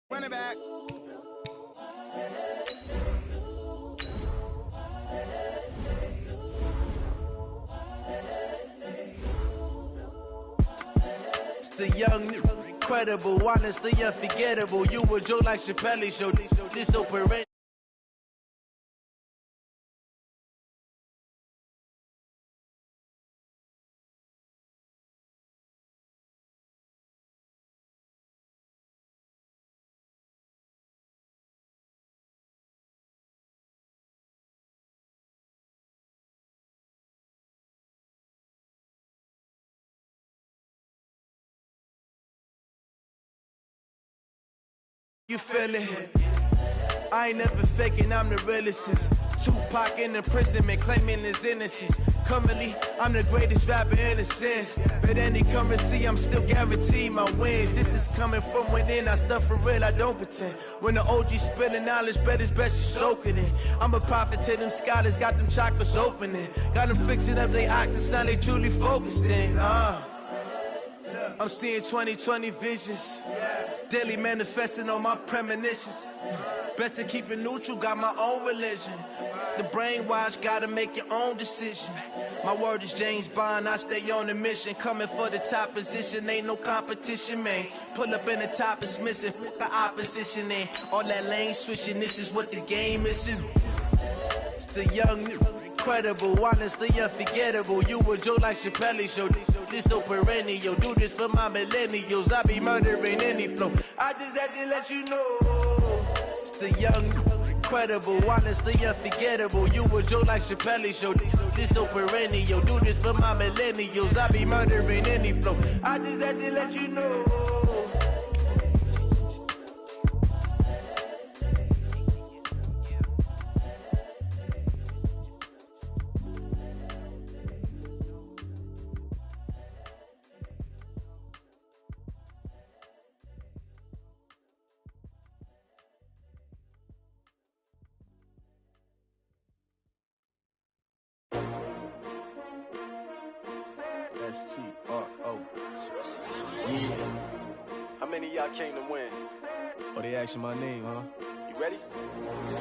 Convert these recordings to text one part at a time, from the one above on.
Run it back. It's the young, incredible, honestly unforgettable. You were Joe like Chappelle show. This operate. You feel it? I ain't never faking, I'm the realest since Tupac in imprisonment, claiming his innocence. Currently, I'm the greatest rapper in a sense. But any currency, I'm still guaranteed my wins. This is coming from within, I stuff for real, I don't pretend. When the OG spilling knowledge, bet it's best you soak it in. I'm a prophet to them scholars, got them chakras opening. Got them fixing up they octaves, now they truly focused in. I'm seeing 2020 visions. Daily manifesting on my premonitions. Best to keep it neutral, got my own religion. The brainwash, gotta make your own decision. My word is James Bond, I stay on the mission. Coming for the top position, ain't no competition, man. Pull up in the top, it's missing, the opposition ain't. All that lane switching, this is what the game is. It's the young, incredible, honestly unforgettable. You were Joe like Chappelle show. This so perennial, do this for my millennials. I be murdering any flow. I just had to let you know. It's the young, incredible, honestly unforgettable. You were Joe like Chappelle show. This so perennial, do this for my millennials. I be murdering any flow. I just had to let you know. S-T-R-O. Yeah. How many of y'all came to win? Oh, they asking my name, huh? You ready?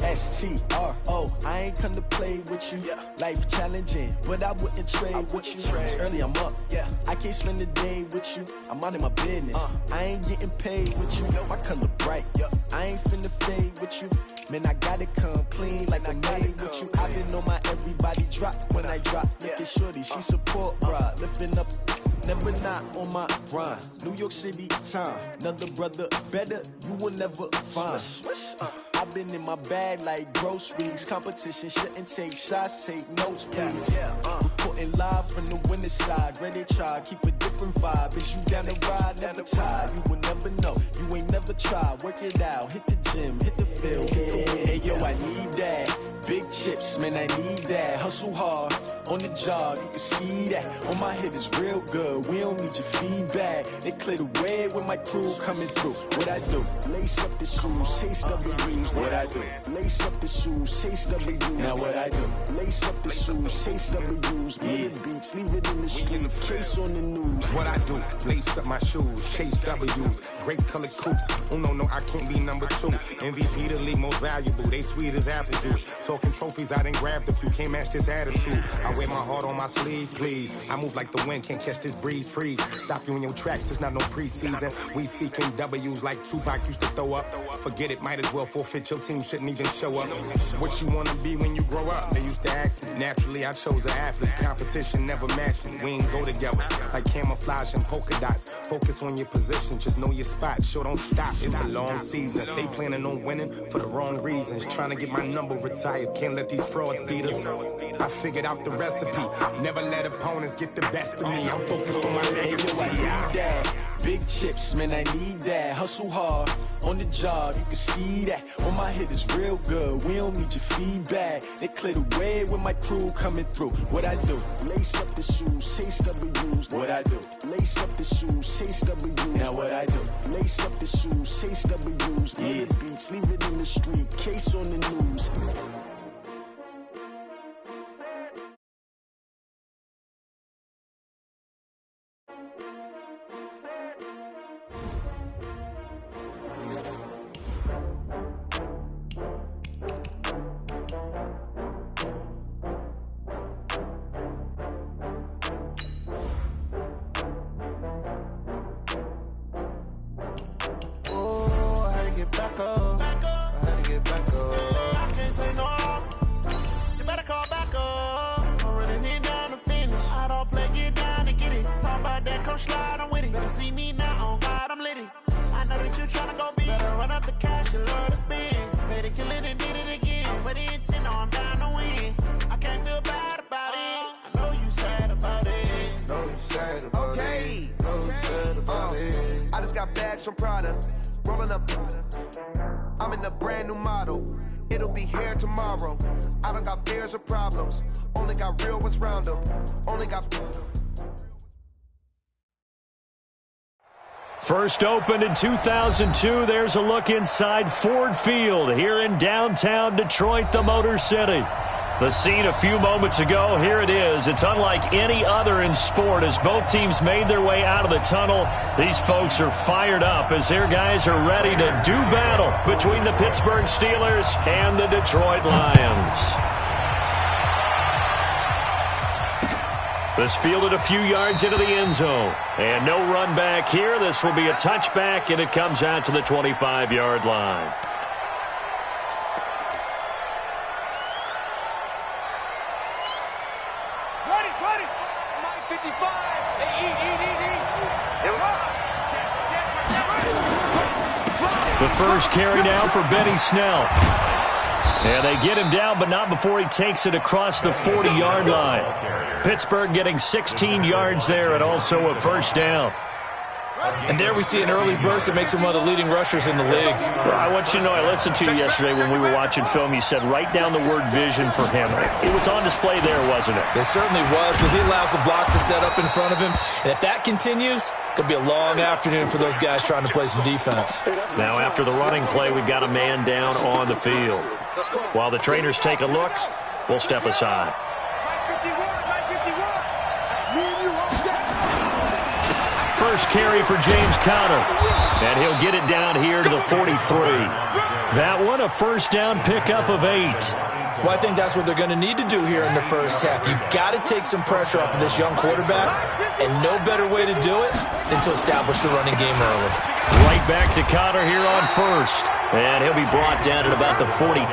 S-T-R-O. I ain't come to play with you. Yeah. Life challenging, but I wouldn't trade with you. It's early, I'm up. Yeah. I can't spend the day with you. I'm minding my business. I ain't getting paid with you. My color bright. Yeah. I ain't finna fade with you. Man, I gotta come clean like I'm made with you. I've been on my everybody drop when I drop. Look at shorty, she support ride. Lifting up, never not on my grind. New York City time. Another brother better, you will never find. I've been in my bag like groceries. Competition shouldn't take shots, take notes, please. Reporting live from the winning side. Ready to try, keep a different vibe. Is you down the ride, never tired. You will never know, you ain't never tried. Work it out, hit the gym, hit the field, hit the wind. Hey yo, I need that. Big chips, man, I need that. Hustle hard, on the job, you can see that. On my head is real good, we don't need your feedback. They clear the way with my crew coming through. What I do? Lace up the shoes, chase W's. What I do? Lace up the shoes, chase W's. Now what I do? Lace up the shoes, chase W's. Yeah. Beats, leave it in the street, case on the news. What I do? Lace up my shoes, chase W's. Great colored coops. Oh no, I can't be number 2. MVP the league most valuable. They sweet as apple juice. Talking trophies, I didn't grab the few. Can't match this attitude. I wear my heart on my sleeve, please. I move like the wind, can't catch this breeze. Freeze. Stop you in your tracks. There's not no preseason. We seeking W's like Tupac used to throw up. Forget it, might as well forfeit. Your team shouldn't even show up. What you wanna be when you grow up? They used to ask me. Naturally, I chose an athlete. Competition never matched me. We ain't go together like camouflage and polka dots. Focus on your position, just know your spot. Sure, don't stop. It's a long season. They planning on winning for the wrong reasons. Trying to get my number retired. Can't let these frauds beat us. I figured out the recipe. Never let opponents get the best of me. I'm focused on my legacy. Hey, yo, I need that. Big chips, man, I need that. Hustle hard, on the job, you can see that. On my head is real good, we don't need your feedback. They clear the way with my crew coming through. What I do? Lace up the shoes, chase W's. What I do? Lace up the shoes, chase W's. Now what I do? Lace up the shoes, chase W's. Yeah. Beats, leave it in the street, case on the news. what you tryna go be. Better run up the cash and love to spend. Better kill it and did it again. I'm with the intent, no, I'm down to win. I can't feel bad about it. I know you sad about it. Know you sad about it. Know you sad about it. I just got bags from Prada. Rolling up. I'm in a brand new model. It'll be here tomorrow. I don't got fears or problems. Only got real ones round them. Only got... First opened in 2002. There's a look inside Ford Field here in downtown Detroit, the Motor City. The scene a few moments ago, here it is. It's unlike any other in sport as both teams made their way out of the tunnel. These folks are fired up as their guys are ready to do battle between the Pittsburgh Steelers and the Detroit Lions. This fielded a few yards into the end zone. And no run back here. This will be a touchback, and it comes out to the 25-yard line. The first carry now for Benny Snell. And they get him down, but not before he takes it across the 40-yard line. Pittsburgh getting 16 yards there and also a first down. And there we see an early burst that makes him one of the leading rushers in the league. Well, I want you to know, I listened to you yesterday when we were watching film. You said write down the word vision for him. It was on display there, wasn't it? It certainly was, because he allows the blocks to set up in front of him. And if that continues, it'll be a long afternoon for those guys trying to play some defense. Now after the running play, we've got a man down on the field. While the trainers take a look, we'll step aside. First carry for James Conner, and he'll get it down here to the 43. That one a first down pickup of 8. Well, I think that's what they're going to need to do here in the first half. You've got to take some pressure off of this young quarterback, and no better way to do it than to establish the running game early. Right back to Conner here on first, and he'll be brought down at about the 42.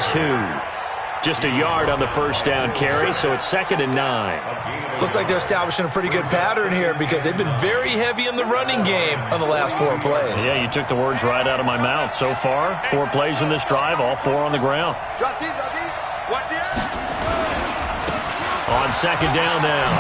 Just a yard on the first down carry, so it's 2nd and 9. Looks like they're establishing a pretty good pattern here because they've been very heavy in the running game on the last 4 plays. Yeah, you took the words right out of my mouth. So far, 4 plays in this drive, all 4 on the ground. On 2nd down now,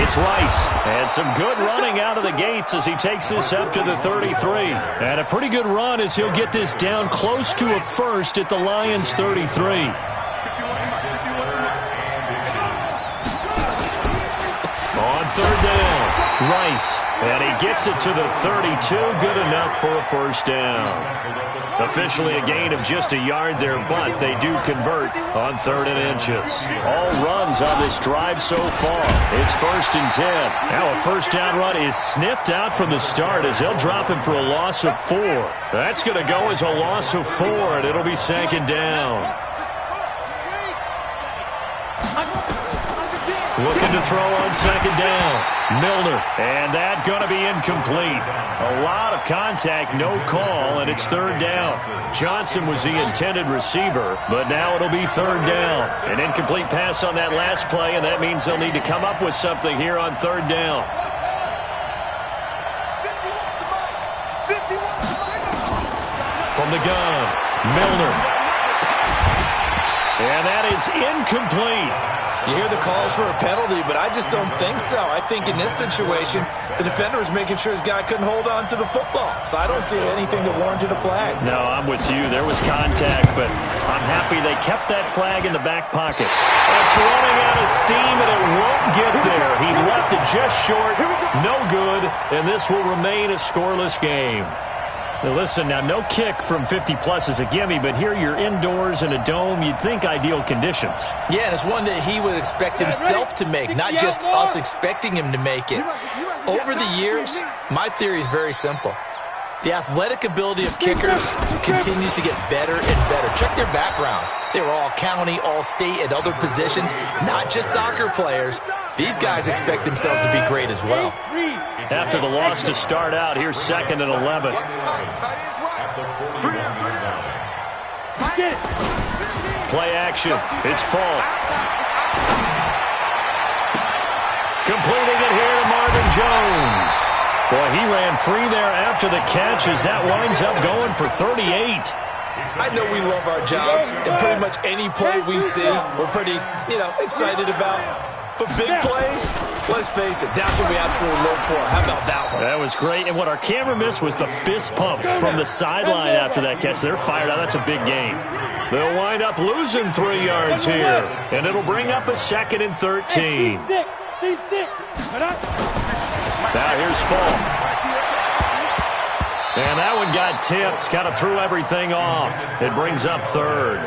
it's Rice. And some good running out of the gates as he takes this up to the 33. And a pretty good run as he'll get this down close to a first at the Lions' 33. On 3rd down, Rice, and he gets it to the 32, good enough for a first down. Officially a gain of just a yard there, but they do convert on 3rd and inches. All runs on this drive so far. It's 1st and 10. Now a first down run is sniffed out from the start as they'll drop him for a loss of 4. That's going to go as a loss of 4, and it'll be 2nd down. Looking to throw on 2nd down. Milner, and that going to be incomplete. A lot of contact, no call, and it's 3rd down. Johnson was the intended receiver, but now it'll be 3rd down. An incomplete pass on that last play, and that means they'll need to come up with something here on 3rd down. From the gun, Milner. And that is incomplete. You hear the calls for a penalty, but I just don't think so. I think in this situation, the defender was making sure his guy couldn't hold on to the football. So I don't see anything that warranted a flag. No, I'm with you. There was contact, but I'm happy they kept that flag in the back pocket. It's running out of steam, and it won't get there. He left it just short. No good, and this will remain a scoreless game. Now listen, now no kick from 50-plus is a gimme, but here you're indoors in a dome. You'd think ideal conditions. Yeah, and it's one that he would expect himself to make, not just us expecting him to make it. Over the years, my theory is very simple. The athletic ability of kickers continues to get better and better. Check their backgrounds. They were all county, all state, at other positions, not just soccer players. These guys expect themselves to be great as well. After the loss to start out, here's 2nd and 11. Play action. It's Falk. Completing it here to Marvin Jones. Boy, he ran free there after the catch as that winds up going for 38. I know we love our jobs, and pretty much any play we see, we're pretty, excited about. But big plays, let's face it, that's what we absolutely look for. How about that one? That was great, and what our camera missed was the fist pump from the sideline after that catch. They're fired out. That's a big game. They'll wind up losing 3 yards here, and it'll bring up a 2nd and 13. Now here's Fall. And that one got tipped, kind of threw everything off. It brings up 3rd.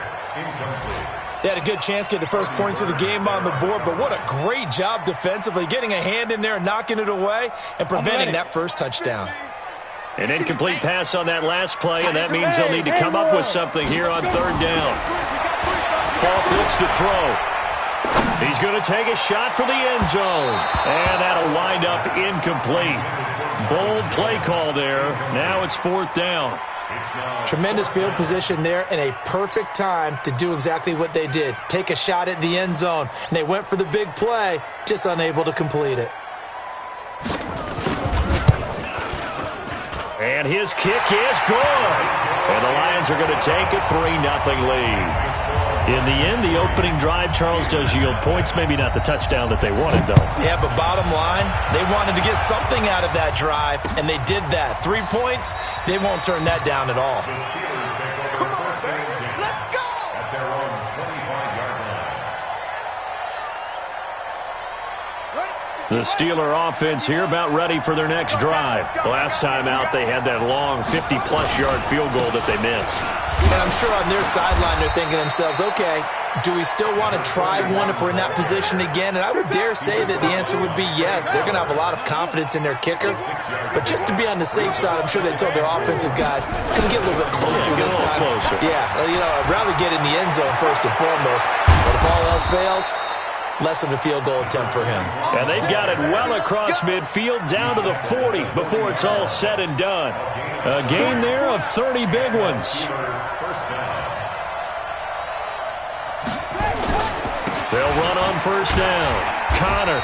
They had a good chance to get the first points of the game on the board, but what a great job defensively, getting a hand in there, knocking it away, and preventing that first touchdown. An incomplete pass on that last play, and that means they'll need to come up with something here on 3rd down. Falk looks to throw. He's going to take a shot for the end zone, and that'll wind up incomplete. Bold play call there. Now it's 4th down. Tremendous field position there and a perfect time to do exactly what they did. Take a shot at the end zone. And they went for the big play, just unable to complete it. And his kick is good. And the Lions are going to take a 3-0 lead. In the end, the opening drive, Charles, does yield points. Maybe not the touchdown that they wanted, though. Yeah, but bottom line, they wanted to get something out of that drive, and they did that. 3 points, they won't turn that down at all. Come on, baby. Let's go. At their own 25-yard line. The Steeler offense here about ready for their next drive. Last time out, they had that long 50-plus-yard field goal that they missed. And I'm sure on their sideline they're thinking to themselves, okay, do we still want to try one if we're in that position again? And I would dare say that the answer would be yes. They're going to have a lot of confidence in their kicker. But just to be on the safe side, I'm sure they told their offensive guys, can we get a little bit closer this time? Closer. Yeah, I'd rather get in the end zone first and foremost. But if all else fails, less of a field goal attempt for him. And they've got it well across midfield down to the 40 before it's all said and done. A gain there of 30 big ones. They'll run on 1st down. Connor.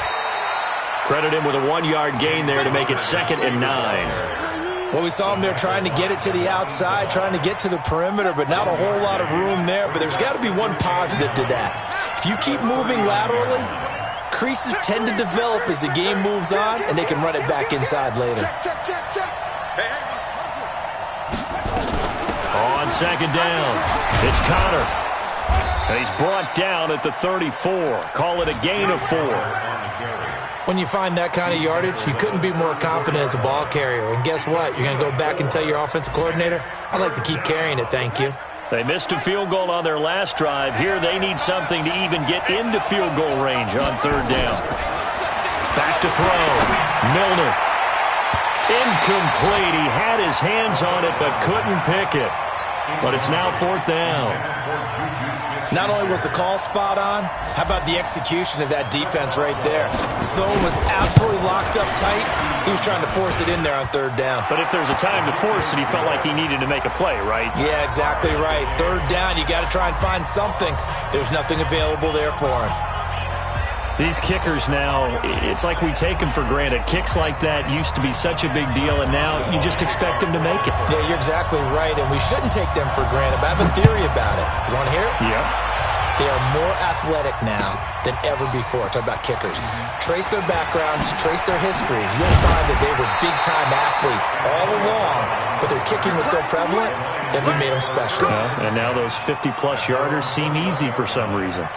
Credit him with a 1-yard gain there to make it 2nd and 9. Well, we saw him there trying to get it to the outside, trying to get to the perimeter, but not a whole lot of room there. But there's got to be one positive to that. If you keep moving laterally, creases tend to develop as the game moves on, and they can run it back inside later. On 2nd down, it's Connor. And he's brought down at the 34. Call it a gain of 4. When you find that kind of yardage, you couldn't be more confident as a ball carrier. And guess what? You're going to go back and tell your offensive coordinator, I'd like to keep carrying it, thank you. They missed a field goal on their last drive. Here they need something to even get into field goal range on 3rd down. Back to throw. Milner. Incomplete. He had his hands on it but couldn't pick it. But it's now 4th down. Not only was the call spot on, how about the execution of that defense right there? The zone was absolutely locked up tight. He was trying to force it in there on 3rd down. But if there's a time to force it, he felt like he needed to make a play, right? Yeah, exactly right. 3rd down, you got to try and find something. There's nothing available there for him. These kickers now, it's like we take them for granted. Kicks like that used to be such a big deal, and now you just expect them to make it. Yeah, you're exactly right, and we shouldn't take them for granted, but I have a theory about it. You want to hear it? Yeah. They are more athletic now than ever before. Talk about kickers. Trace their backgrounds, trace their histories. You'll find that they were big-time athletes all along, but their kicking was so prevalent that we made them specialists. And now those 50-plus yarders seem easy for some reason.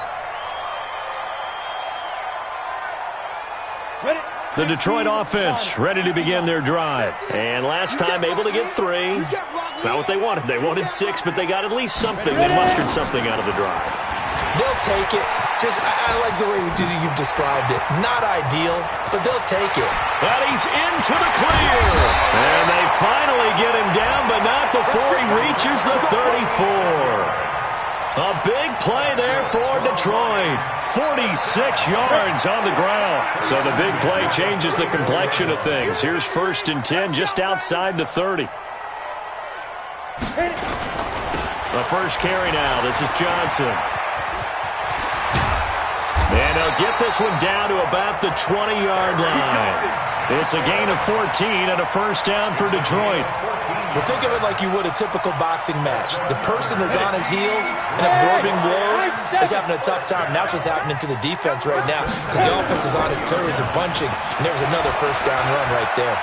The Detroit offense ready to begin their drive. And last time able to get 3. It's not what they wanted. They wanted 6, but they got at least something. They mustered something out of the drive. They'll take it. I like the way you've described it. Not ideal, but they'll take it. And he's into the clear. And they finally get him down, but not before he reaches the 34. A big play there for Detroit. 46 yards on the ground. So the big play changes the complexion of things. Here's 1st and 10 just outside the 30. The first carry now. This is Johnson. And they'll get this one down to about the 20-yard line. It's a gain of 14 and a first down for Detroit. Well, think of it like you would a typical boxing match. The person that's on his heels and absorbing blows is having a tough time. And that's what's happening to the defense right now because the offense is on his toes and punching. And there was another first down run right there.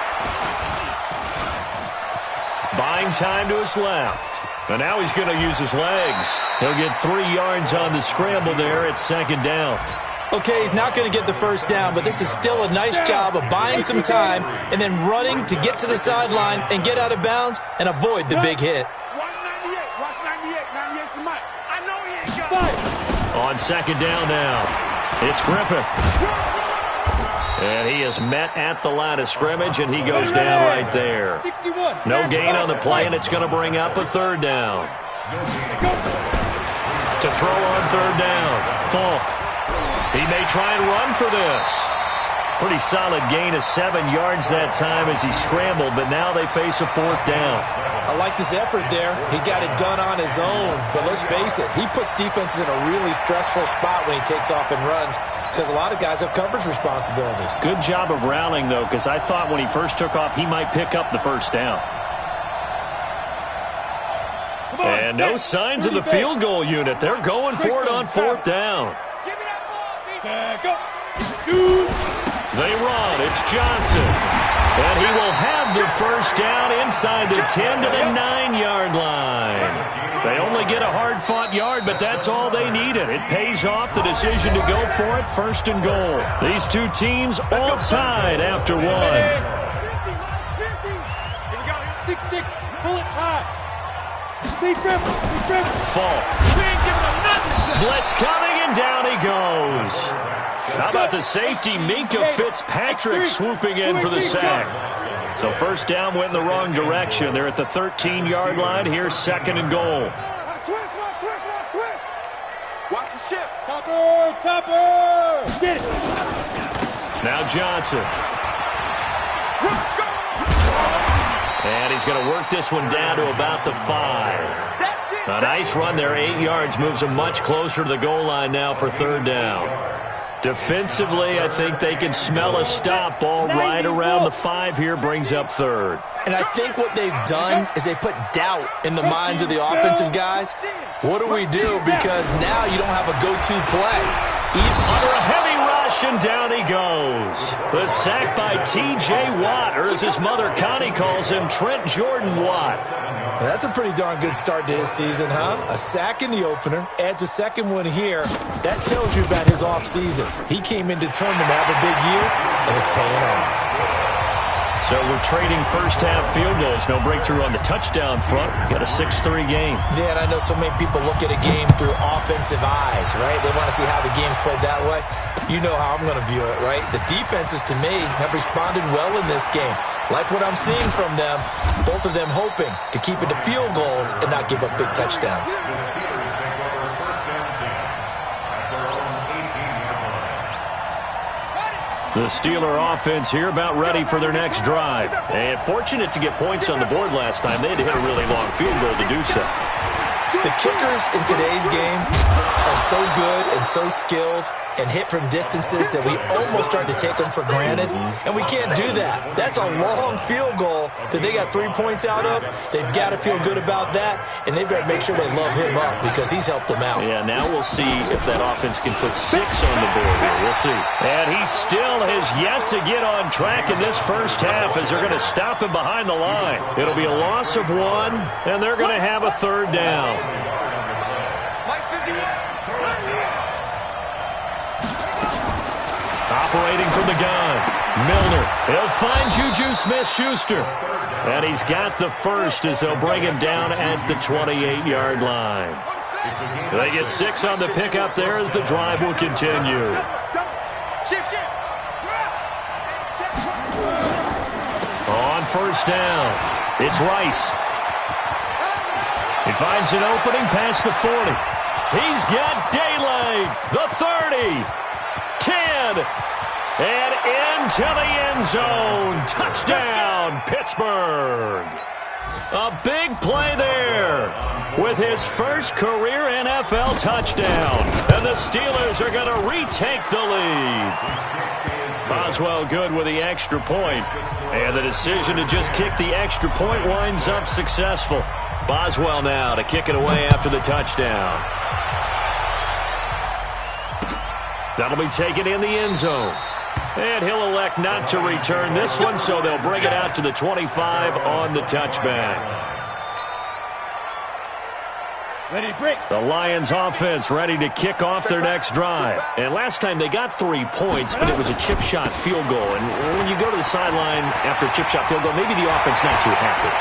Buying time to his left. And now he's going to use his legs. He'll get 3 yards on the scramble there at second down. Okay, he's not going to get the first down, but this is still a nice job of buying some time and then running to get to the sideline and get out of bounds and avoid the big hit. On second down now, it's Griffith. And he is met at the line of scrimmage, and he goes down right there. No gain on the play, and it's going to bring up a third down. To throw on third down, Falk. He may try and run for this. Pretty solid gain of 7 yards that time as he scrambled, but now they face a fourth down. I like this effort there. He got it done on his own, but let's face it, he puts defenses in a really stressful spot when he takes off and runs because a lot of guys have coverage responsibilities. Good job of rallying, though, because I thought when he first took off, he might pick up the first down. And no signs of the field goal unit. They're going for it on fourth down. They run. It's Johnson. And he will have the first down inside the 10 to the 9-yard line. They only get a hard-fought yard, but that's all they needed. It pays off the decision to go for it, first and goal. These two teams all tied after one. 6-6, pull it high. Falk. Blitz coming, and down he goes. How about the safety, Minka Fitzpatrick, swooping in for the sack. So first down went in the wrong direction. They're at the 13-yard line. Here's second and goal. Watch the ship. Topper! Get it! Now Johnson. And he's going to work this one down to about the 5. A nice run there, 8 yards, moves him much closer to the goal line now for third down. Defensively, I think they can smell a stop ball right around the 5 here, brings up third. And I think what they've done is they put doubt in the minds of the offensive guys. What do we do? Because now you don't have a go-to play. Under a heavy rush, and down he goes. The sack by T.J. Watt, or as his mother Connie calls him, Trent Jordan Watt. Well, that's a pretty darn good start to his season, huh? A sack in the opener, adds a second one here. That tells you about his offseason. He came in determined to have a big year, and it's paying off. So we're trading first-half field goals. No breakthrough on the touchdown front. Got a 6-3 game. Yeah, and I know so many people look at a game through offensive eyes, right? They want to see how the game's played that way. You know how I'm going to view it, right? The defenses, to me, have responded well in this game. Like what I'm seeing from them, both of them hoping to keep it to field goals and not give up big touchdowns. The Steeler offense here about ready for their next drive. And fortunate to get points on the board last time. They had to hit a really long field goal to do so. The kickers in today's game are so good and so skilled and hit from distances that we almost start to take them for granted. And we can't do that. That's a long field goal that they got 3 points out of. They've got to feel good about that, and they better make sure they love him up because he's helped them out. Yeah, now we'll see if that offense can put 6 on the board here. We'll see. And he still has yet to get on track in this first half as they're going to stop him behind the line. It'll be a loss of 1, and they're going to have a third down. Operating from the gun, Milner. He'll find Juju Smith-Schuster. And he's got the first as they'll bring him down at the 28-yard line. They get 6 on the pickup there as the drive will continue. On first down, it's Rice. He finds an opening past the 40. He's got daylight. The 30. 10. And into the end zone. Touchdown, Pittsburgh. A big play there with his first career NFL touchdown. And the Steelers are going to retake the lead. Boswell good with the extra point. And the decision to just kick the extra point winds up successful. Boswell now to kick it away after the touchdown. That'll be taken in the end zone. And he'll elect not to return this one, so they'll bring it out to the 25 on the touchback. Ready, break. The Lions offense ready to kick off their next drive. And last time they got 3 points, but it was a chip shot field goal. And when you go to the sideline after a chip shot field goal, maybe the offense not too happy.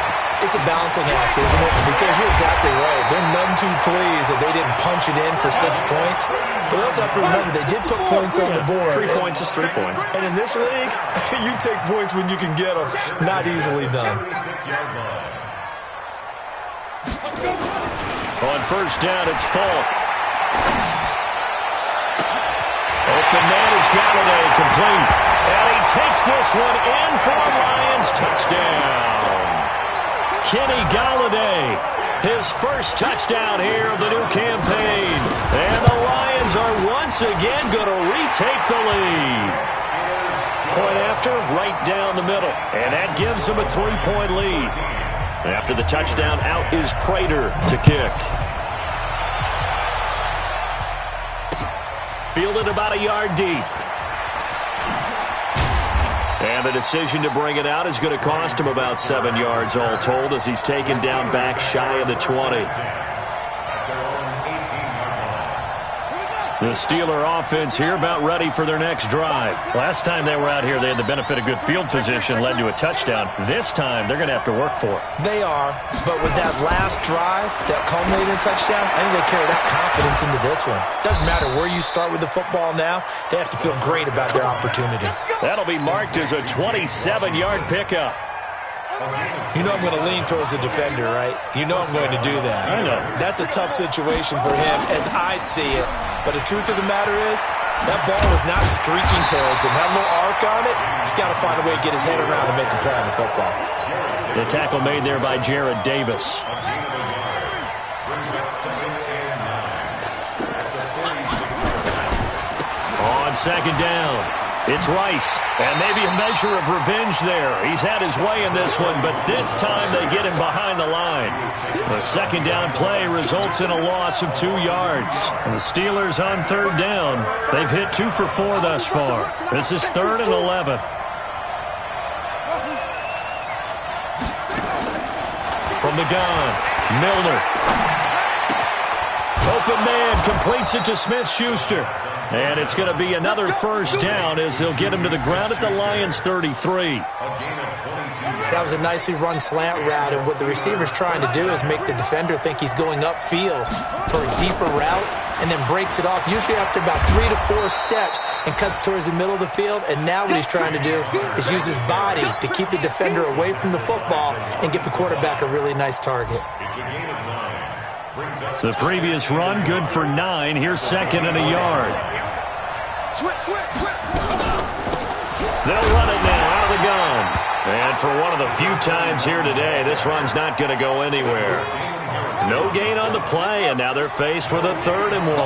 It's a balancing act, isn't it? Because you're exactly right. They're none too pleased that they didn't punch it in for 6 points. But we also have to remember they did put points on the board. 3 points is 3 points. And in this league, you take points when you can get them. Not easily done. On first down, it's Falk. Open man is Galladay, complete. And he takes this one in for a Lions touchdown. Kenny Galladay, his first touchdown here of the new campaign. And the Lions are once again going to retake the lead. Point after, right down the middle. And that gives them a 3-point lead. After the touchdown, out is Prater to kick. Fielded about a yard deep. And the decision to bring it out is going to cost him about 7 yards all told as he's taken down back shy of the 20. The Steeler offense here about ready for their next drive. Last time they were out here, they had the benefit of good field position, led to a touchdown. This time, they're going to have to work for it. They are, but with that last drive that culminated in a touchdown, I think they carry that confidence into this one. Doesn't matter where you start with the football now, they have to feel great about their opportunity. That'll be marked as a 27-yard pickup. You know I'm going to lean towards the defender, right? You know I'm going to do that. I know. That's a tough situation for him as I see it. But the truth of the matter is, that ball was not streaking towards him. Had a little arc on it. He's got to find a way to get his head around and make a play on the football. The tackle made there by Jared Davis. On second down, it's Rice, and maybe a measure of revenge there. He's had his way in this one, but this time they get him behind the line. The second down play results in a loss of 2 yards. And the Steelers on third down, they've hit 2 for 4 thus far. This is 3rd and 11. From the gun, Milner. Open man completes it to Smith-Schuster. And it's going to be another first down as they'll get him to the ground at the Lions' 33. That was a nicely run slant route, and what the receiver's trying to do is make the defender think he's going upfield for a deeper route and then breaks it off, usually after about 3 to 4 steps, and cuts towards the middle of the field. And now what he's trying to do is use his body to keep the defender away from the football and give the quarterback a really nice target. The previous run, good for 9. Here's 2nd and a yard. They'll run it now out of the gun. And for one of the few times here today, this run's not going to go anywhere. No gain on the play, and now they're faced with a 3rd and 1.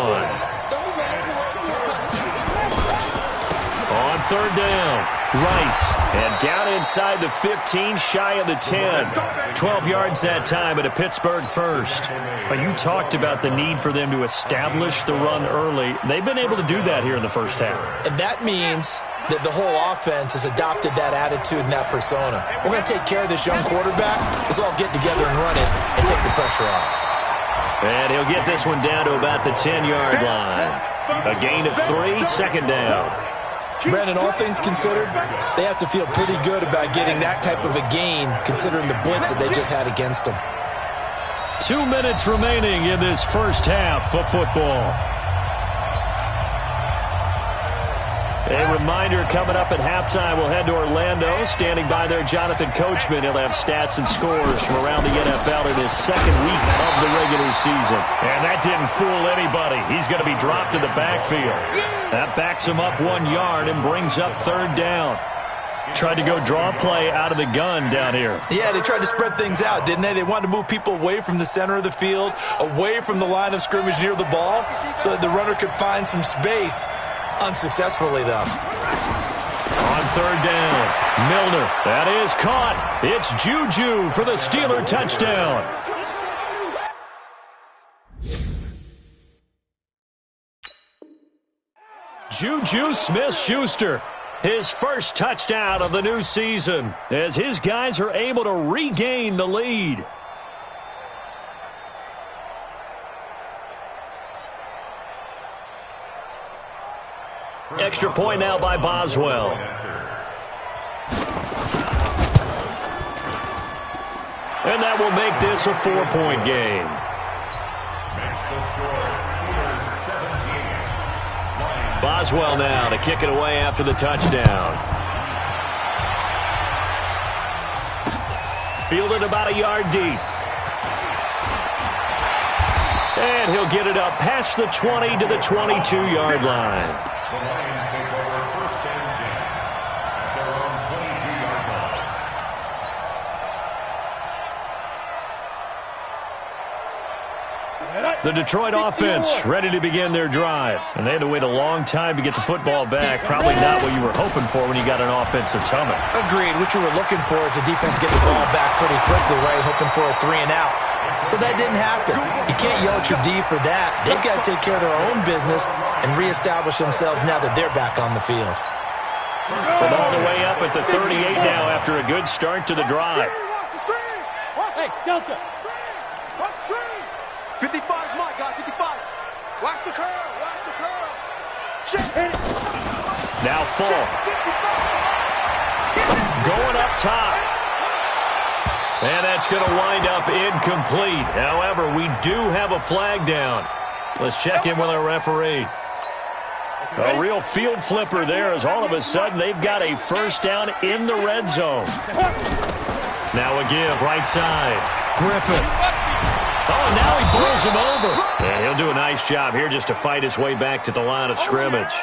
On third down, Rice, and down inside the 15, shy of the 10. 12 yards that time at a Pittsburgh first. But you talked about the need for them to establish the run early. They've been able to do that here in the first half. And that means that the whole offense has adopted that attitude and that persona. We're going to take care of this young quarterback. Let's all get together and run it and take the pressure off. And he'll get this one down to about the 10-yard line. A gain of 3, 2nd down. Brandon, all things considered, they have to feel pretty good about getting that type of a gain considering the blitz that they just had against them. 2 minutes remaining in this first half of football. A reminder coming up at halftime, we'll head to Orlando. Standing by there, Jonathan Coachman. He'll have stats and scores from around the NFL in his 2nd week of the regular season. And that didn't fool anybody. He's going to be dropped in the backfield. That backs him up 1 yard and brings up 3rd down. Tried to go draw play out of the gun down here. Yeah, they tried to spread things out, didn't they? They wanted to move people away from the center of the field, away from the line of scrimmage near the ball, so that the runner could find some space. Unsuccessfully, though. On third down, Milner. That is caught. It's Juju for the Steeler touchdown. Juju Smith-Schuster. His first touchdown of the new season as his guys are able to regain the lead. Extra point now by Boswell. And that will make this a 4-point game. Boswell now to kick it away after the touchdown. Fielded about a yard deep. And he'll get it up past the 20 to the 22-yard line. The Lions take over 1st and 10 at their own 22-yard line. The Detroit offense ready to begin their drive. And they had to wait a long time to get the football back. Probably not what you were hoping for when you got an offense that's humming. Agreed. What you were looking for is the defense get the ball back pretty quickly, right? Hoping for a 3-and-out. So that didn't happen. You can't yell at your D for that. They've got to take care of their own business and reestablish themselves now that they're back on the field. From all the way up at the 38 now after a good start to the drive. Hey, Delta. 55's my guy, 55. Watch the curl, watch the curls. Now full. Going up top. And that's going to wind up incomplete. However, we do have a flag down. Let's check in with our referee. A real field flipper there as all of a sudden they've got a first down in the red zone. Now a give right side. Griffin. Oh, now he blows him over. And he'll do a nice job here just to fight his way back to the line of scrimmage.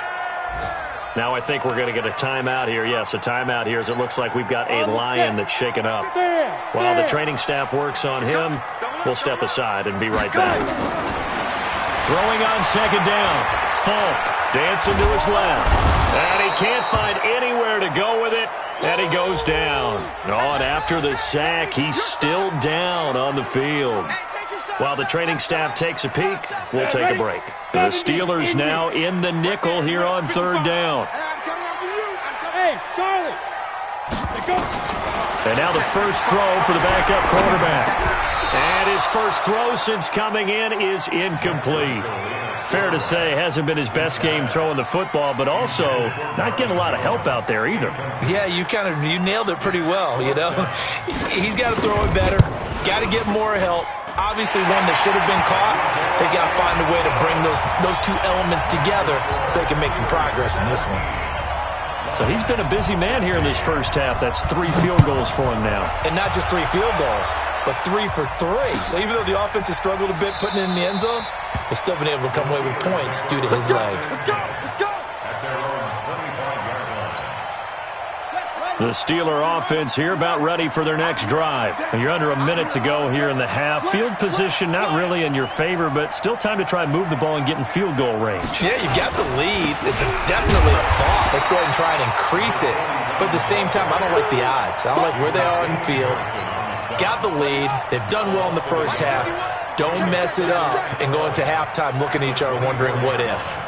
Now I think we're going to get a timeout here. Yes, a timeout here as it looks like we've got a Lion that's shaken up. While the training staff works on him, we'll step aside and be right back. Throwing on second down. Falk dancing to his left. And he can't find anywhere to go with it. And he goes down. Oh, and after the sack, he's still down on the field. While the training staff takes a peek, we'll take a break. The Steelers now in the nickel here on third down. Hey, Charlie. And now the first throw for the backup quarterback. And his first throw since coming in is incomplete. Fair to say, hasn't been his best game throwing the football, but also not getting a lot of help out there either. Yeah, you nailed it pretty well, you know. He's got to throw it better. Got to get more help. Obviously one that should have been caught. They got to find a way to bring those two elements together so they can make some progress in this one. So he's been a busy man here in this first half. That's 3 field goals for him now. And not just 3 field goals, but 3 for 3. So even though the offense has struggled a bit putting it in the end zone, they've still been able to come away with points due to his leg. The Steeler offense here about ready for their next drive. And you're under a minute to go here in the half. Field position not really in your favor, but still time to try and move the ball and get in field goal range. Yeah, you've got the lead. It's definitely a thought. Let's go ahead and try and increase it. But at the same time, I don't like the odds. I don't like where they are in the field. Got the lead. They've done well in the first half. Don't mess it up and go into halftime looking at each other wondering what if.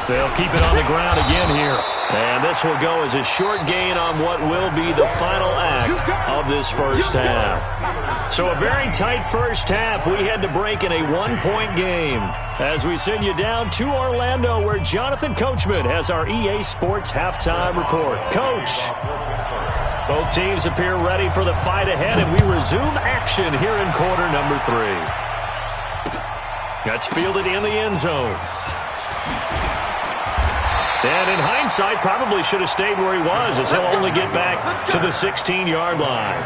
They'll keep it on the ground again here. And this will go as a short gain on what will be the final act of this first half. So a very tight first half. We had to break in a 1-point game as we send you down to Orlando where Jonathan Coachman has our EA Sports halftime report. Coach, both teams appear ready for the fight ahead, and we resume action here in quarter number 3. That's fielded in the end zone. And in hindsight, probably should have stayed where he was as he'll only get back to the 16-yard line.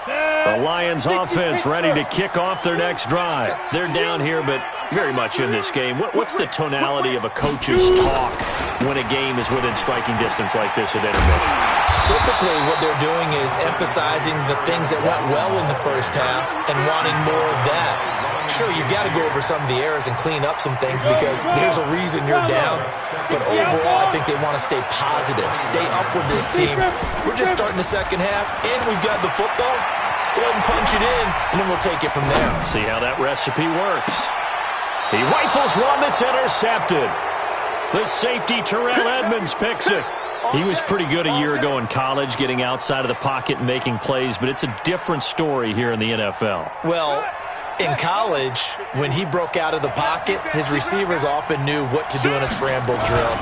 The Lions offense ready to kick off their next drive. They're down here, but very much in this game. What's the tonality of a coach's talk when a game is within striking distance like this at intermission? Typically, what they're doing is emphasizing the things that went well in the first half and wanting more of that. Sure, you've got to go over some of the errors and clean up some things because there's a reason you're down. But overall, I think they want to stay positive, stay up with this team. We're just starting the second half, and we've got the football. Let's go ahead and punch it in, and then we'll take it from there. See how that recipe works. He rifles one that's intercepted. The safety, Terrell Edmonds, picks it. He was pretty good a year ago in college, getting outside of the pocket and making plays, but it's a different story here in the NFL. Well, in college, when he broke out of the pocket, his receivers often knew what to do in a scramble drill.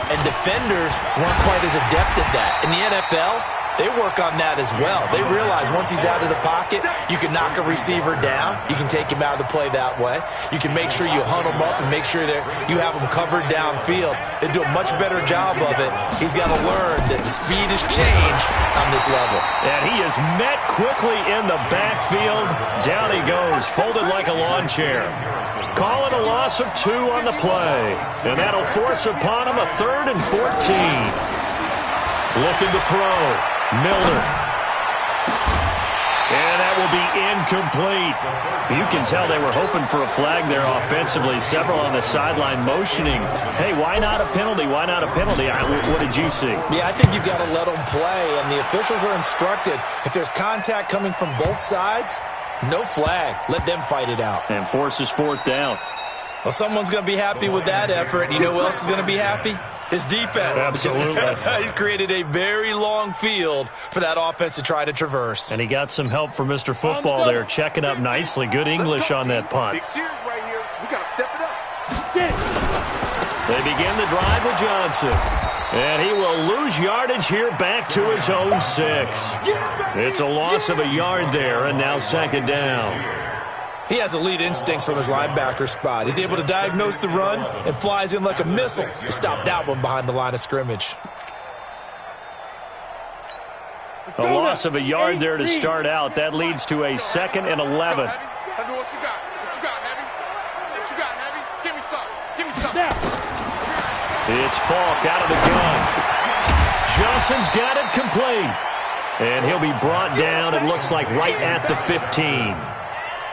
And defenders weren't quite as adept at that. In the NFL, they work on that as well. They realize once he's out of the pocket, you can knock a receiver down. You can take him out of the play that way. You can make sure you hunt him up and make sure that you have him covered downfield. They do a much better job of it. He's got to learn that the speed has changed on this level. And he is met quickly in the backfield. Down he goes, folded like a lawn chair. Call it a loss of 2 on the play. And that'll force upon him a 3rd and 14. Looking to throw. Milner. And that will be incomplete. You can tell they were hoping for a flag there offensively. Several on the sideline motioning. Hey, why not a penalty? Why not a penalty? What did you see? Yeah, I think you've got to let them play, and the officials are instructed. If there's contact coming from both sides, no flag. Let them fight it out. And forces 4th down. Well, someone's going to be happy with that effort. You know who else is going to be happy? His defense. Absolutely. He's created a very long field for that offense to try to traverse. And he got some help from Mr. Football there, checking up nicely. Good English on that punt. Big series right here, so we got to step it up. They begin the drive with Johnson. And he will lose yardage here back to his own 6. It's a loss of a yard there, and now 2nd down. He has elite instincts from his linebacker spot. He's able to diagnose the run and flies in like a missile to stop that one behind the line of scrimmage. A loss of a yard there to start out. That leads to a 2nd and 11. What you got? What you got, Heavy? What you got, Heavy? Give me some. Give me some. It's Falk out of the gun. Johnson's got it complete. And he'll be brought down, it looks like, right at the 15.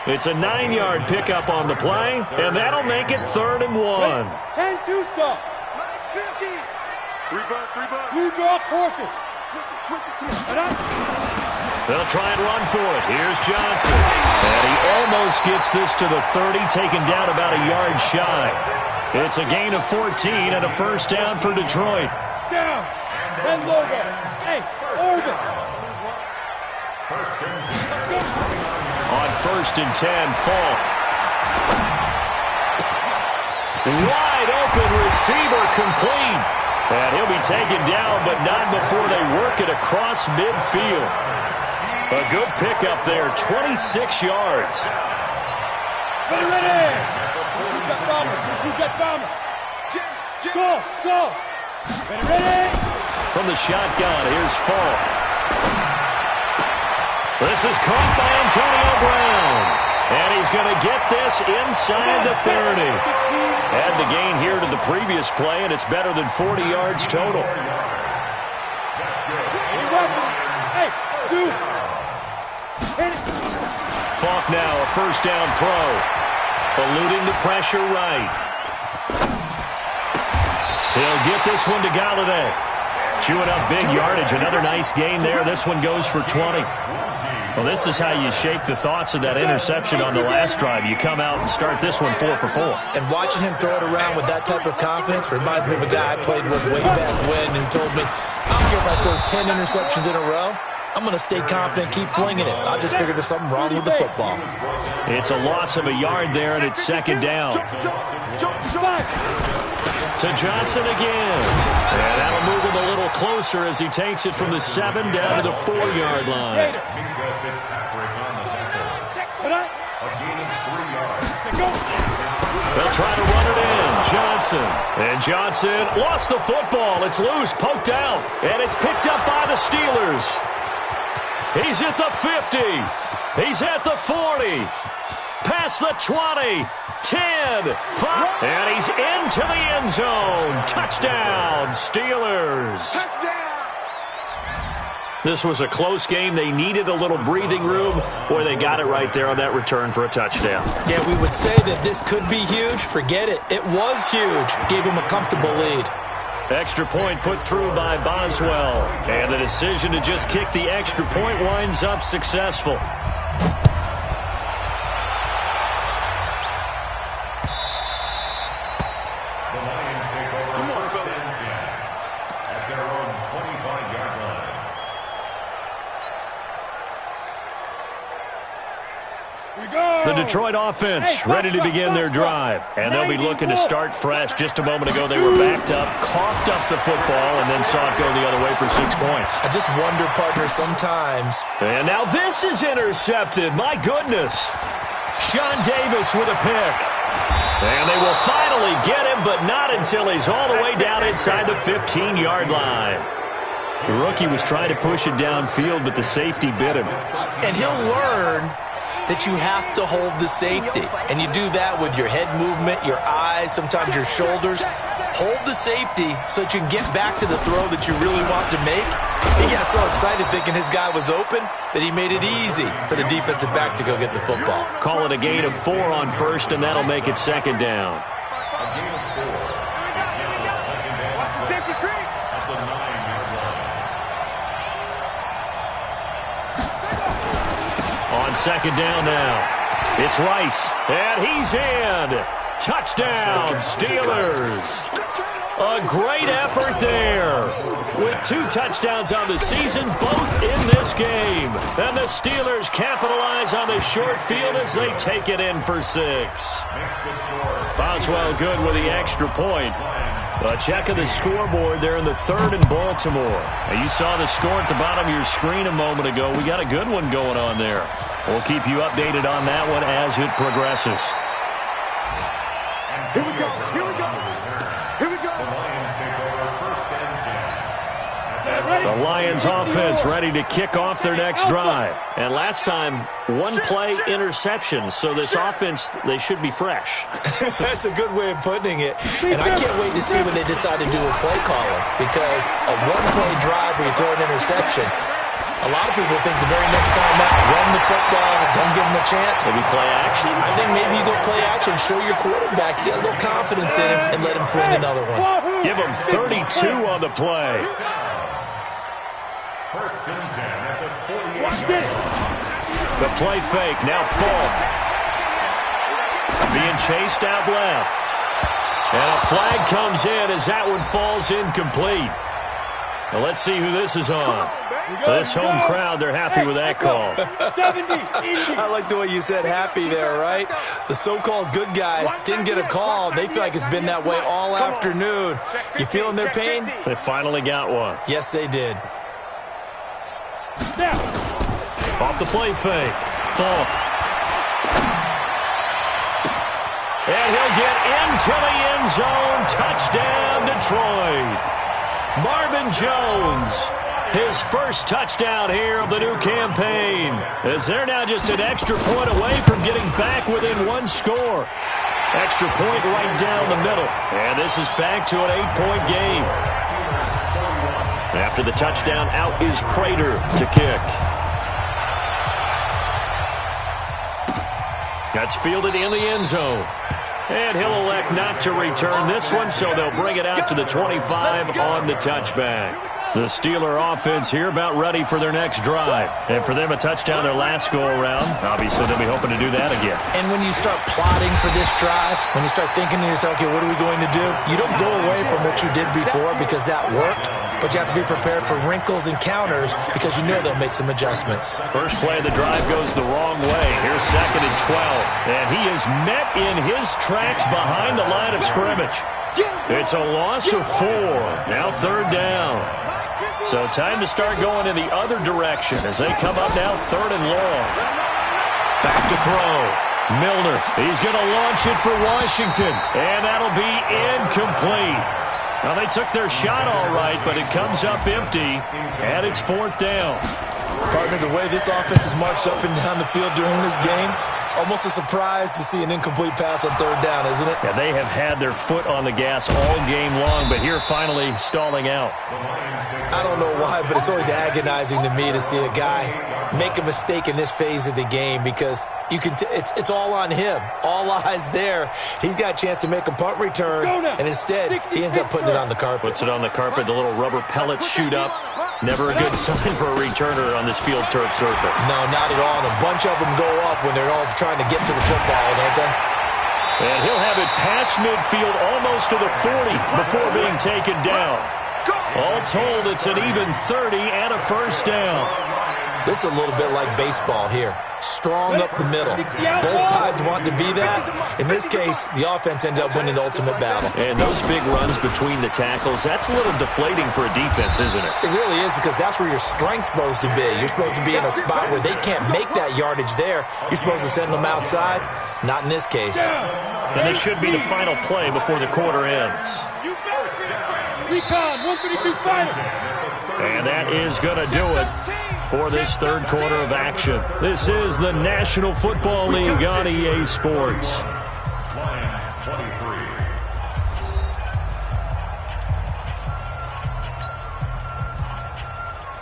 It's a 9-yard pickup on the play, and that'll make it 3rd and 1. 10-2, sir. 50. 3 bucks. Blue draw, forfeit. Switch it. They'll try and run for it. Here's Johnson. And he almost gets this to the 30, taken down about a yard shy. It's a gain of 14 and a 1st down for Detroit. Down. 10 logo. Hey, Oregon. On 1st and 10, Falk. Wide open receiver complete. And he'll be taken down, but not before they work it across midfield. A good pickup there, 26 yards. Ready. You got bomber. Go. Ready. From the shotgun, here's Falk. This is caught by Antonio Brown. And he's going to get this inside the 30. Add the gain here to the previous play, and it's better than 40 yards total. Falk now, a 1st down throw. Eluding the pressure right. He'll get this one to Galladay. Chewing up big yardage. Another nice gain there. This one goes for 20. Well, this is how you shake the thoughts of that interception on the last drive. You come out and start this one 4 for 4. And watching him throw it around with that type of confidence reminds me of a guy I played with way back when who told me, I don't care if I throw 10 interceptions in a row. I'm going to stay confident, keep flinging it. I just figured there's something wrong with the football. It's a loss of a yard there, and it's 2nd down. To Johnson again. And that'll move him a little closer as he takes it from the 7 down to the 4-yard line. They'll try to run it in. Johnson. And Johnson lost the football. It's loose, poked out, and it's picked up by the Steelers. He's at the 50. He's at the 40. Past the 20. 10. 5. And he's into the end zone. Touchdown, Steelers. This was a close game. They needed a little breathing room, or they got it right there on that return for a touchdown. Yeah, we would say that this could be huge. Forget it. It was huge. Gave him a comfortable lead. Extra point put through by Boswell. And the decision to just kick the extra point winds up successful. The Detroit offense ready to begin their drive. And they'll be looking to start fresh. Just a moment ago, they were backed up, coughed up the football, and then saw it go the other way for 6 points. I just wonder, partner, sometimes. And now this is intercepted. My goodness. Sean Davis with a pick. And they will finally get him, but not until he's all the way down inside the 15-yard line. The rookie was trying to push it downfield, but the safety bit him. And he'll learn that you have to hold the safety. And you do that with your head movement, your eyes, sometimes your shoulders. Hold the safety so that you can get back to the throw that you really want to make. He got so excited thinking his guy was open that he made it easy for the defensive back to go get the football. Call it a gain of 4 on first, and that'll make it second down. A gain of 4. It's now a second down. Watch the safety creep. At the 9-yard line. On second down now, it's Rice, and he's in. Touchdown, Steelers. A great effort there. With 2 touchdowns on the season, both in this game. And the Steelers capitalize on the short field as they take it in for 6. Boswell good with the extra point. A check of the scoreboard there in the 3rd in Baltimore. Now, you saw the score at the bottom of your screen a moment ago. We got a good one going on there. We'll keep you updated on that one as it progresses. Here we go. Here we go. Here we go. The Lions take over first and 10. The Lions offense ready to kick off their next drive. And last time, 1-play interception. So this offense, they should be fresh. That's a good way of putting it. And I can't wait to see what they decide to do with play calling. Because a 1-play drive where you throw an interception, a lot of people think the very next time out, run the football, don't give them a chance. Maybe play action? I think maybe you go play action, show your quarterback, get a little confidence in him, and let him fling another one. Give him 32 on the play. First and 10 at the 48. The play fake, now Falk. Being chased out left. And a flag comes in as that one falls incomplete. Now let's see who this is on. This home crowd, they're happy with that call. I like the way you said happy there, right? The so-called good guys didn't get a call. They feel like it's been that way all afternoon. You feeling their pain? They finally got one. Yes, they did. Off the play fake. Falk. And he'll get into the end zone. Touchdown, Detroit. Marvin Jones, his first touchdown here of the new campaign, as they're now just an extra point away from getting back within 1 score. Extra point right down the middle. And this is back to an 8-point game. After the touchdown, out is Prater to kick. That's fielded in the end zone. And he'll elect not to return this one, so they'll bring it out to the 25 on the touchback. The Steeler offense here about ready for their next drive. And for them, a touchdown their last go-around. Obviously, they'll be hoping to do that again. And when you start plotting for this drive, when you start thinking to yourself, okay, what are we going to do? You don't go away from what you did before because that worked, but you have to be prepared for wrinkles and counters because you know they'll make some adjustments. First play of the drive goes the wrong way. Here's 2nd and 12. And he is met in his tracks behind the line of scrimmage. It's a loss of 4. Now 3rd down. So time to start going in the other direction as they come up now 3rd and long. Back to throw. Milner, he's going to launch it for Washington. And that'll be incomplete. Now, they took their shot all right, but it comes up empty, and it's 4th down. Partner, the way this offense has marched up and down the field during this game, it's almost a surprise to see an incomplete pass on third down, isn't it? Yeah, they have had their foot on the gas all game long, but here finally stalling out. I don't know why, but it's always agonizing to me to see a guy make a mistake in this phase of the game because you can it's all on him. All eyes there. He's got a chance to make a punt return, and instead he ends up putting it on the carpet. Puts it on the carpet. The little rubber pellets shoot up. Never a good sign for a returner on this field turf surface. No, not at all. And a bunch of them go up when they're all trying to get to the football, don't they? And he'll have it past midfield almost to the 40 before being taken down. All told, it's an even 30 and a first down. This is a little bit like baseball here. Strong up the middle. Both sides want to be that. In this case, the offense ended up winning the ultimate battle. And those big runs between the tackles, that's a little deflating for a defense, isn't it? It really is, because that's where your strength's supposed to be. You're supposed to be in a spot where they can't make that yardage there. You're supposed to send them outside. Not in this case. And this should be the final play before the quarter ends. Recon, 132 Spider. And that is going to do it for this third quarter of action. This is the National Football League on EA Sports. Lions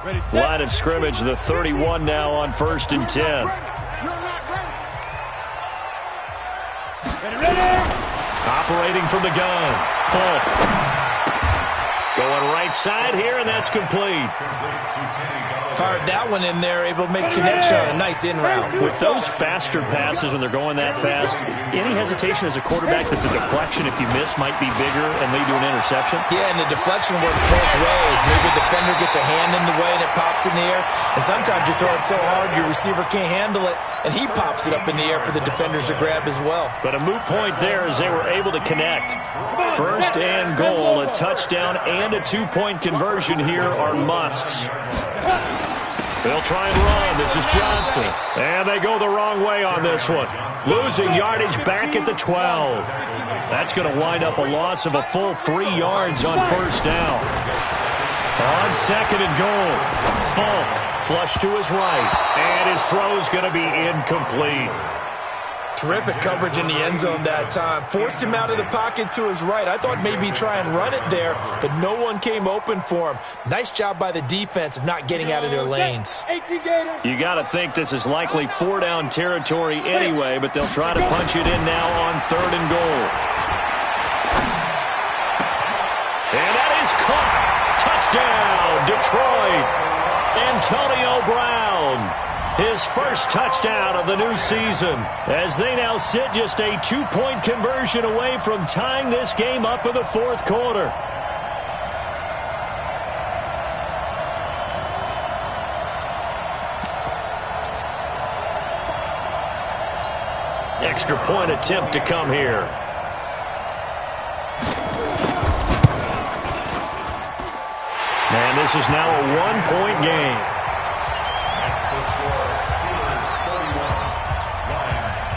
23. Line of scrimmage, the 31 now on 1st and 10. Operating from the gun. Full. Going right side here, and that's complete. Fired that one in there, able to make connection on a nice in route. With those faster passes when they're going that fast, any hesitation as a quarterback that the deflection, if you miss, might be bigger and lead to an interception? Yeah, and the deflection works both ways. Maybe a defender gets a hand in the way and it pops in the air. And sometimes you throw it so hard your receiver can't handle it, and he pops it up in the air for the defenders to grab as well. But a moot point there as they were able to connect. 1st and goal, a touchdown and a 2-point conversion here are musts. They'll try and run. This is Johnson. And they go the wrong way on this one. Losing yardage back at the 12. That's going to wind up a loss of a full 3 yards on 1st down. On 2nd and goal, Falk flush to his right. And his throw's going to be incomplete. Terrific coverage in the end zone that time. Forced him out of the pocket to his right. I thought maybe try and run it there, but no one came open for him. Nice job by the defense of not getting out of their lanes. You got to think this is likely 4-down territory anyway, but they'll try to punch it in now on 3rd and goal. And that is caught. Touchdown, Detroit. Antonio Brown. His first touchdown of the new season, as they now sit just a 2-point conversion away from tying this game up in the 4th quarter. Extra point attempt to come here. And this is now a 1-point game.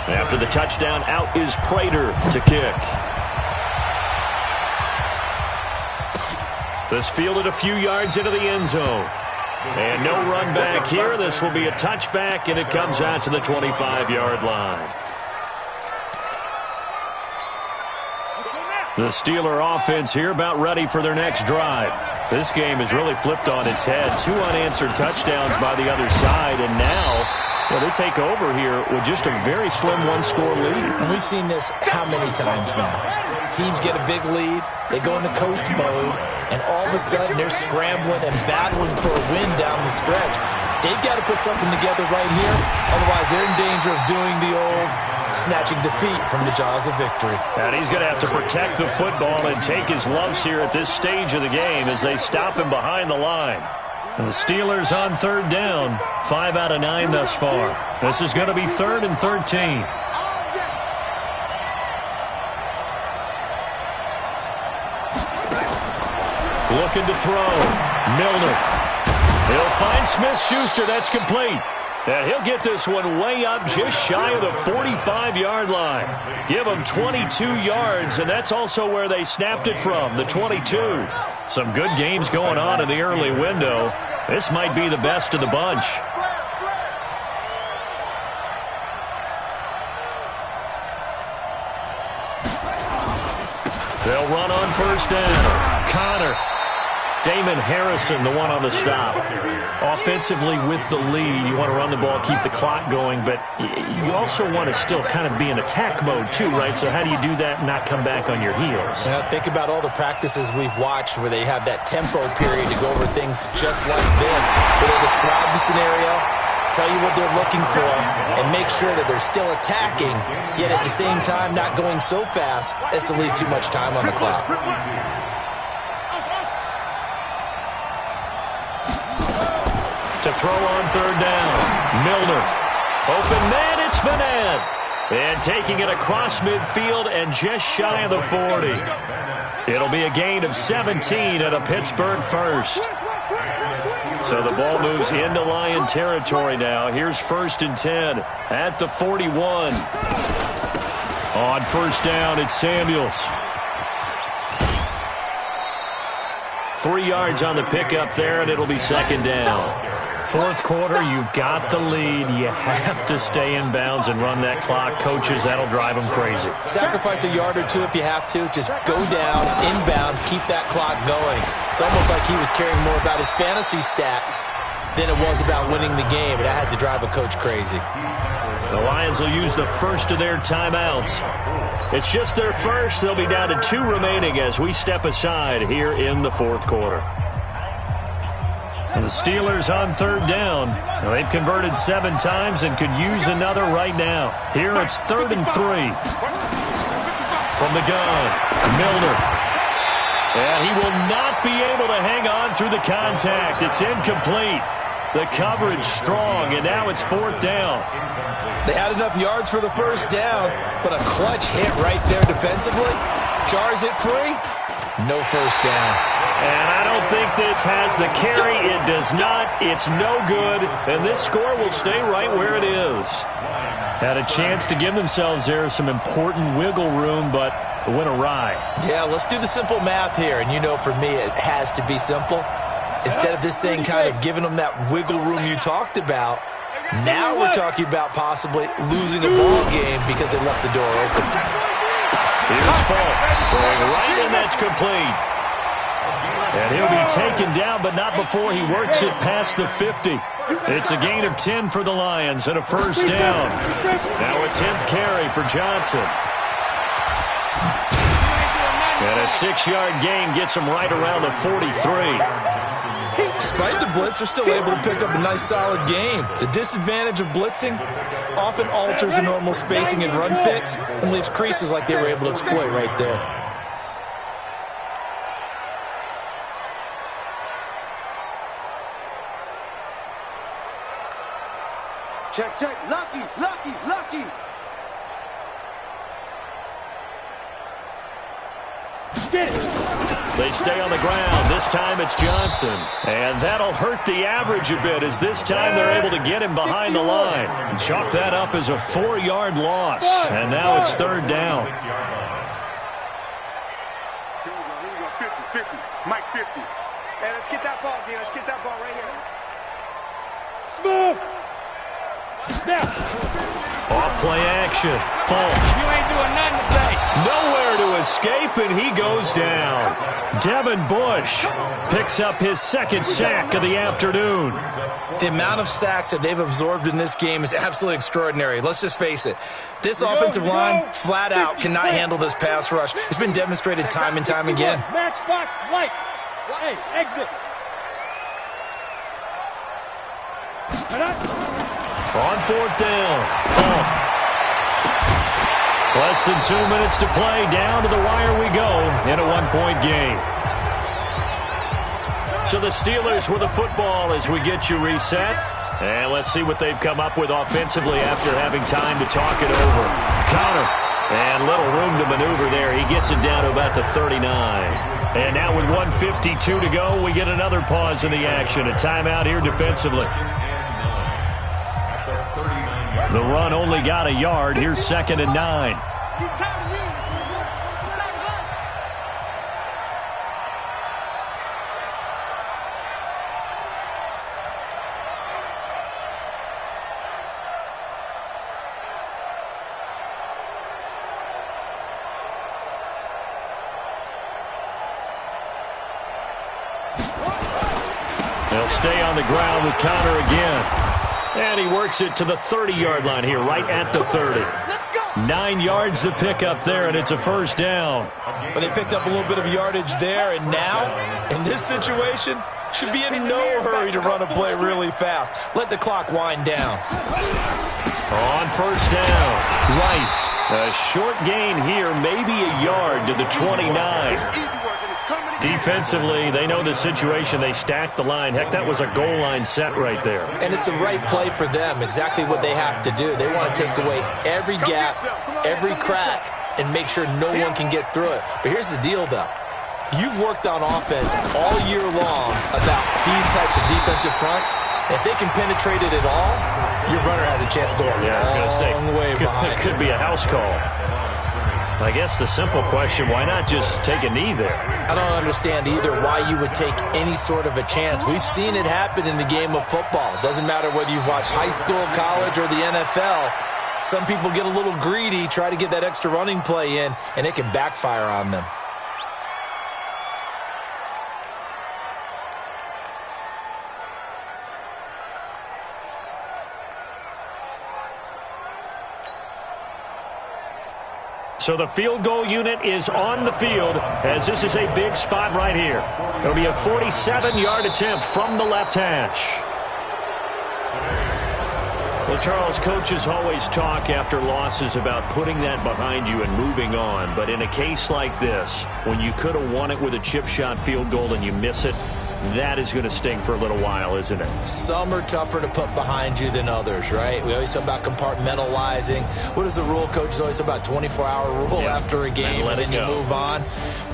After the touchdown, out is Prater to kick. This fielded a few yards into the end zone. And no run back here. This will be a touchback, and it comes out to the 25-yard line. The Steeler offense here about ready for their next drive. This game has really flipped on its head. 2 unanswered touchdowns by the other side, and now they take over here with just a very slim 1-score lead. And we've seen this how many times now? Teams get a big lead, they go into coast mode, and all of a sudden they're scrambling and battling for a win down the stretch. They've got to put something together right here, otherwise they're in danger of doing the old snatching defeat from the jaws of victory. And he's going to have to protect the football and take his lumps here at this stage of the game as they stop him behind the line. And the Steelers on 3rd down, 5 out of 9 thus far. This is going to be 3rd and 13. Looking to throw. Milner. He'll find Smith-Schuster. That's complete. And he'll get this one way up just shy of the 45-yard line. Give him 22 yards, and that's also where they snapped it from, the 22. Some good games going on in the early window. This might be the best of the bunch. They'll run on first down. Connor. Damon Harrison, the one on the stop. Offensively with the lead, you want to run the ball, keep the clock going, but you also want to still kind of be in attack mode too, right? So how do you do that and not come back on your heels? Think about all the practices we've watched where they have that tempo period to go over things just like this, where they describe the scenario, tell you what they're looking for, and make sure that they're still attacking, yet at the same time not going so fast as to leave too much time on the clock. To throw on third down. Milner. Open man, it's Vanette. And taking it across midfield and just shy of the 40. It'll be a gain of 17 at a Pittsburgh first. So the ball moves into Lion territory now. Here's 1st and 10 at the 41. On first down, it's Samuels. 3 yards on the pickup there, and it'll be 2nd down. 4th quarter, you've got the lead. You have to stay in bounds and run that clock. Coaches, that'll drive them crazy. Sacrifice a yard or two if you have to. Just go down, in bounds, keep that clock going. It's almost like he was caring more about his fantasy stats than it was about winning the game. That has to drive a coach crazy. The Lions will use the first of their timeouts. It's just their first. They'll be down to 2 remaining as we step aside here in the 4th quarter. And the Steelers on 3rd down. Now, they've converted 7 times and could use another right now. Here it's 3rd and 3. From the gun, Milner. And he will not be able to hang on through the contact. It's incomplete. The coverage strong, and now it's 4th down. They had enough yards for the first down, but a clutch hit right there defensively. Jars it free. No first down. And I don't think this has the carry. It does not. It's no good. And this score will stay right where it is. Had a chance to give themselves there some important wiggle room, but it went awry. Yeah, let's do the simple math here. And you know, for me, it has to be simple. Instead of this thing kind of giving them that wiggle room you talked about, now we're talking about possibly losing a ball game because they left the door open. Here's Falk throwing right, and that's complete. And he'll be taken down, but not before he works it past the 50. It's a gain of 10 for the Lions and a first down. Now a 10th carry for Johnson. And a 6-yard gain gets him right around the 43. Despite the blitz, they're still able to pick up a nice, solid game. The disadvantage of blitzing often alters the normal spacing and run fits and leaves creases like they were able to exploit right there. Check, check. Lucky, lucky, lucky. Get it. They stay on the ground. This time it's Johnson. And that'll hurt the average a bit as this time they're able to get him behind the line. And chalk that up as a 4-yard loss. And now it's 3rd down. Here we go. 50, 50. Mike 50. Hey, let's get that ball, D. Let's get that ball right here. Smoke. Now. Off play action. Falk. You ain't doing nothing today. Nowhere to escape, and he goes down. Devin Bush picks up his 2nd sack of the afternoon. The amount of sacks that they've absorbed in this game is absolutely extraordinary. Let's just face it. This offensive line, flat out, cannot handle this pass rush. It's been demonstrated time and time again. Matchbox lights. Hey, exit. On 4th down, Falk. Less than 2 minutes to play. Down to the wire we go in a 1-point game. So the Steelers with the football as we get you reset. And let's see what they've come up with offensively after having time to talk it over. Connor. And little room to maneuver there. He gets it down to about the 39. And now with 1:52 to go, we get another pause in the action. A timeout here defensively. The run only got a yard. Here's 2nd and 9. They'll stay on the ground with Connor again. And he works it to the 30-yard line here, right at the 30. 9 yards to pick up there, and it's a first down. But they picked up a little bit of yardage there, and now, in this situation, should be in no hurry to run a play really fast. Let the clock wind down. On first down, Rice. A short gain here, maybe a yard to the 29. Defensively, they know the situation. They stacked the line. Heck, that was a goal line set right there. And it's the right play for them, exactly what they have to do. They want to take away every gap, every crack, and make sure no one can get through it. But here's the deal, though. You've worked on offense all year long about these types of defensive fronts. If they can penetrate it at all, your runner has a chance to go a long way behind. It could be a house call. I guess the simple question, why not just take a knee there? I don't understand either why you would take any sort of a chance. We've seen it happen in the game of football. It doesn't matter whether you've watched high school, college, or the NFL. Some people get a little greedy, try to get that extra running play in, and it can backfire on them. So the field goal unit is on the field as this is a big spot right here. It'll be a 47-yard attempt from the left hash. Well, Charles, coaches always talk after losses about putting that behind you and moving on. But in a case like this, when you could have won it with a chip shot field goal and you miss it, that is going to sting for a little while, isn't it? Some are tougher to put behind you than others, right? We always talk about compartmentalizing. What is the rule, coach? Is always about 24-hour rule after a game, and then you move on.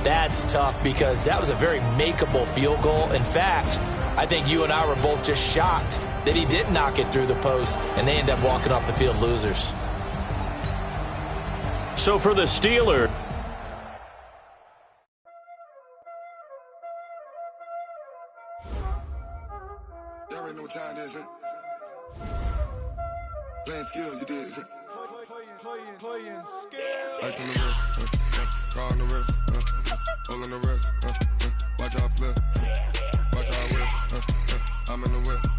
That's tough because that was a very makeable field goal. In fact, I think you and I were both just shocked that he didn't knock it through the post, and they end up walking off the field losers. So for the Steelers, playing skills, you did. Playing skills. Ice on the wrist, car on the wrist, all on the wrist, watch out flip, watch out whip, I'm in the whip.